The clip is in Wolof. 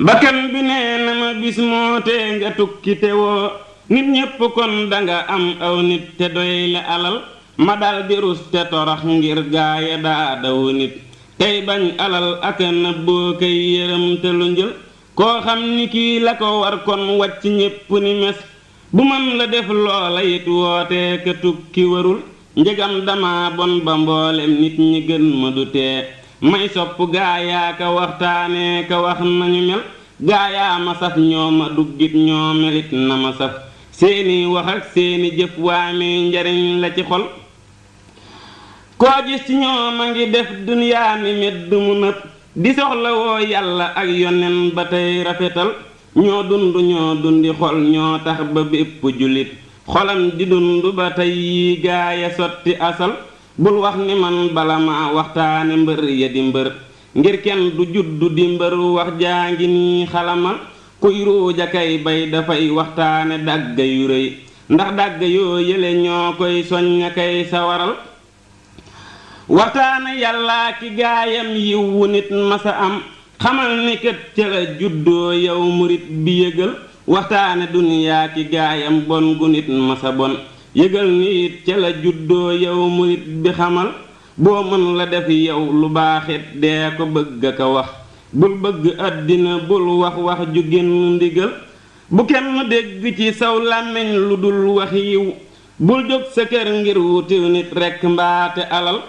bakkan bi nee na ma bis moo tee nga tukki te woo nit ñépp kon danga am aw nit te doy la alal ma dal di rus te torox ngir gaaya daa daw nit tey bañ alal ak nëbboo kay yërëm te lu njël koo xam ni kii la ko war kon wàcc ñépp ni mes bu man la def loola it wootee ka tukki warul njëgam dama bon ba mboolem nit ñi gën ma du tee may sopp gaayaa ka waxtaanee ka wax nañu mel gaayaa ma saf ñoo ma duggit ñoo melit na ma saf seeni wax ak seeni jëf waamee njariñ la ci xol koo gis ci ñoom a ngi def duniyaa mi medd mu nëb di soxla woo yàlla ak yonen ba tey rafetal ñoo dundi xol ñoo tax ba bépp jullit xolam di dund ba tey yi gaaya sotti asal bul wax ni man bala ma waxtaane mbër ya di mbër ngir kenn du juddu di mbër wax jaa ngi nii xalamal kuy ruuja kay bay dafay waxtaane dàgga yu rëy ndax dàgga yoo yële ñoo koy soñña kay sawaral waxtaane yàllaa ki gaayam yiwu nit masa am xamal ni kët ca la juddoo yow murit bi yëgal waxtaane duniyaa ki gaayam bon gu nit masa bon yëgal ni it ca la juddoo yow murit bi xamal boo mën la def yow lu baaxit dee ko bëgg a ko wax bul bëgg àddina bul wax ju génn ndigal bu kenn dégg ci saw làmmiñ lu dul wax yiw bul jóg sa kër ngir wuti nit rekk mbaate alal